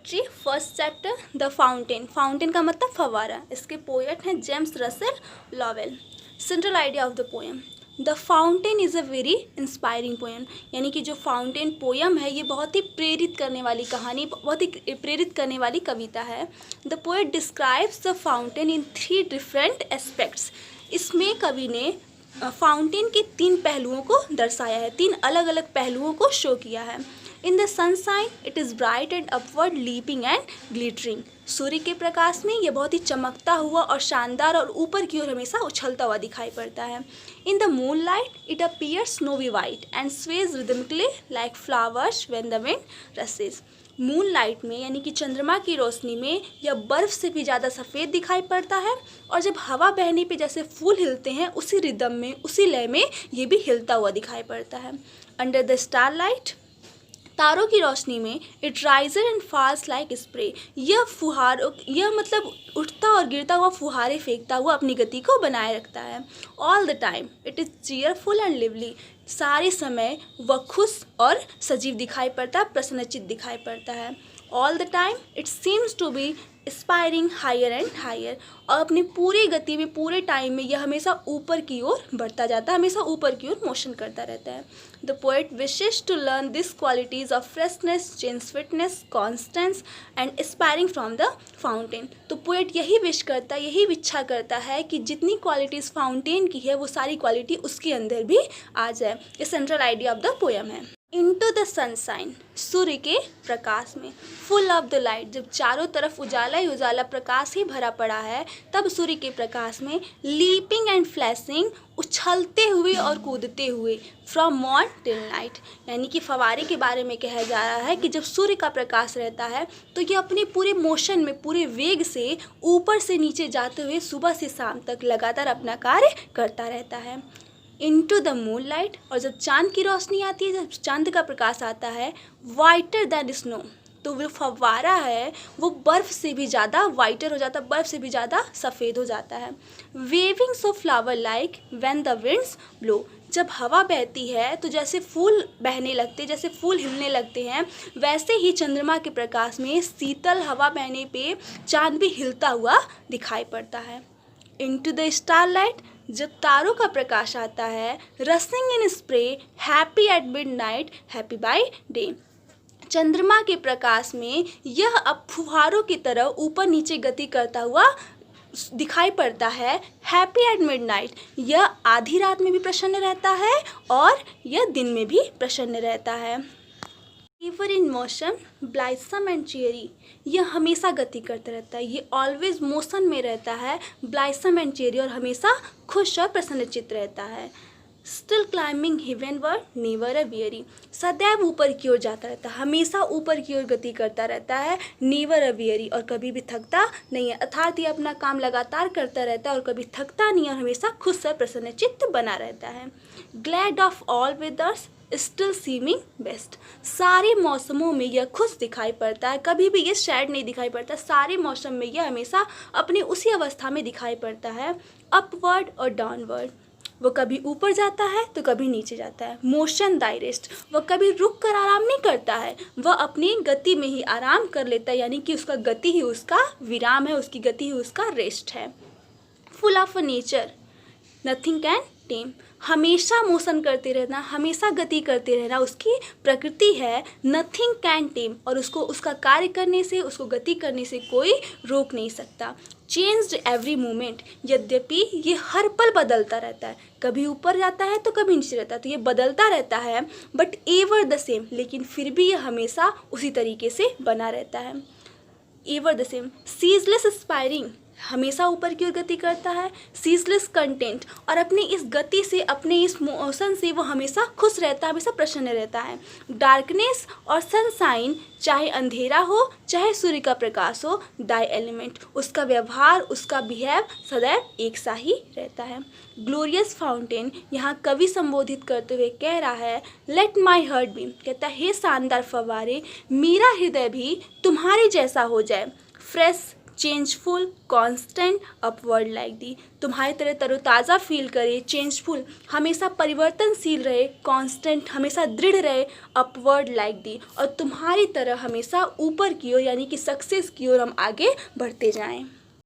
Poetry first chapter the fountain. Fountain का मतलब फव्वारा। इसके पोएट हैं James Russell Lowell. Central idea of the poem, the fountain is a very inspiring poem. यानी कि जो फाउंटेन पोएम है ये बहुत ही प्रेरित करने वाली कहानी, बहुत ही प्रेरित करने वाली कविता है। The poet describes the fountain in 3 different aspects. इसमें कवि ने फाउंटेन के 3 पहलुओं को दर्शाया है, 3 अलग अलग पहलुओं को शो किया है। In the sunshine it is bright and upward leaping and glittering. सूर्य के प्रकाश में यह बहुत ही चमकता हुआ और शानदार और ऊपर की ओर हमेशा उछलता हुआ दिखाई पड़ता है। In the moon light it appears snowy white and Suez rhythmically like flowers when the wind रसेस। Moon light में यानी कि चंद्रमा की रोशनी में यह बर्फ़ से भी ज़्यादा सफ़ेद दिखाई पड़ता है, और जब हवा बहने पे जैसे फूल हिलते हैं उसी रिदम में, उसी लय में ये भी हिलता हुआ दिखाई पड़ता है। अंडर द स्टार लाइट, तारों की रोशनी में it rises and falls like spray. यह मतलब उठता और गिरता हुआ फुहारे फेंकता हुआ अपनी गति को बनाए रखता है। All the time it is cheerful and lively. सारे समय वह खुश और सजीव दिखाई पड़ता है, प्रसन्नचित दिखाई पड़ता है। All the time it seems to be aspiring higher and higher. और अपनी पूरी गति में, पूरे टाइम में यह हमेशा ऊपर की ओर बढ़ता जाता है, हमेशा ऊपर की ओर मोशन करता रहता है। The poet wishes to learn this qualities of freshness, change fitness, constancy and aspiring from the fountain. तो पोएट यही विश करता है, यही इच्छा करता है कि जितनी क्वालिटीज़ फाउंटेन की है वो सारी क्वालिटी उसके अंदर भी आ जाए। ये central idea of the poem है। इनटू द सनशाइन, सूर्य के प्रकाश में, फुल ऑफ द लाइट, जब चारों तरफ उजाला ही उजाला, प्रकाश ही भरा पड़ा है, तब सूर्य के प्रकाश में लीपिंग एंड फ्लैशिंग, उछलते हुए और कूदते हुए, फ्रॉम मॉर्न टिल नाइट। यानी कि फवारे के बारे में कहा जा रहा है कि जब सूर्य का प्रकाश रहता है तो ये अपने पूरे मोशन में, पूरे वेग से ऊपर से नीचे जाते हुए सुबह से शाम तक लगातार अपना कार्य करता रहता है। इनटू द मून लाइट, और जब चांद की रोशनी आती है, जब चांद का प्रकाश आता है, वाइटर दैन स्नो, तो वो फव्वारा है वो बर्फ़ से भी ज़्यादा वाइटर हो जाता है, बर्फ़ से भी ज़्यादा सफ़ेद हो जाता है। Waving so flower like when the winds blow, जब हवा बहती है तो जैसे फूल बहने लगते, जैसे फूल हिलने लगते हैं, वैसे ही चंद्रमा के प्रकाश में शीतल हवा बहने पे चांद भी हिलता हुआ दिखाई पड़ता है। इनटू द स्टारलाइट, जब तारों का प्रकाश आता है, रसिंग इन spray, happy at midnight, happy by day, चंद्रमा के प्रकाश में यह अब फुहारों की तरह ऊपर नीचे गति करता हुआ दिखाई पड़ता है। हैप्पी एट मिडनाइट, यह आधी रात में भी प्रसन्न रहता है और यह दिन में भी प्रसन्न रहता है। Ever in motion, blithesome and cheery, यह हमेशा गति करता रहता है, ये ऑलवेज मोशन में रहता है, ब्लाइसम एंड चेरी, और हमेशा खुश और प्रसन्नचित रहता है। Still climbing heavenward, never aweary, सदैव ऊपर की ओर जाता रहता है, हमेशा ऊपर की ओर गति करता रहता है, नेवर अ वेरी, और कभी भी थकता नहीं है। अर्थात ये अपना काम लगातार करता रहता है और कभी थकता नहीं, और हमेशा खुश और प्रसन्नचित्त बना रहता है। Glad of all weathers, still seeming best, सारे मौसमों में यह खुश दिखाई पड़ता है, कभी भी ये सैड नहीं दिखाई पड़ता, सारे मौसम में यह हमेशा अपनी उसी अवस्था में दिखाई पड़ता है। अपवर्ड और डाउनवर्ड, वो कभी ऊपर जाता है तो कभी नीचे जाता है। मोशन डायरेस्ट, वह कभी रुक कर आराम नहीं करता है, वह अपनी गति में ही आराम कर लेता है, यानी कि उसका गति ही उसका विराम है, उसकी गति ही उसका रेस्ट है। Full of nature, nothing can टेम, हमेशा मोशन करते रहना, हमेशा गति करते रहना उसकी प्रकृति है। नथिंग कैन टेम, और उसको उसका कार्य करने से, उसको गति करने से कोई रोक नहीं सकता। चेंज्ड एवरी मोमेंट, यद्यपि ये हर पल बदलता रहता है, कभी ऊपर जाता है तो कभी नीचे रहता है, तो ये बदलता रहता है, बट एवर द सेम, लेकिन फिर भी यह हमेशा उसी तरीके से बना रहता है। Ever the same, ceaseless aspiring, हमेशा ऊपर की ओर गति करता है। सीजलेस कंटेंट, और अपनी इस गति से, अपने इस मोशन से वो हमेशा खुश रहता है, हमेशा प्रसन्न रहता है। डार्कनेस और सनशाइन, चाहे अंधेरा हो चाहे सूर्य का प्रकाश हो, डाई एलिमेंट, उसका व्यवहार, उसका बिहेव सदैव एक सा ही रहता है। ग्लोरियस फाउंटेन, यहाँ कवि संबोधित करते हुए कह रहा है, लेट माई हार्ट बी, कहता है हे शानदार फव्वारे, मेरा हृदय भी तुम्हारे जैसा हो जाए। Fresh, changeful constant upward like the, तुम्हारी तरह तरोताज़ा फील करे, चेंजफुल हमेशा परिवर्तनशील रहे, कॉन्स्टेंट हमेशा दृढ़ रहे, अपवर्ड लाइक दी और तुम्हारी तरह हमेशा ऊपर की ओर यानी कि सक्सेस की ओर हम आगे बढ़ते जाएं।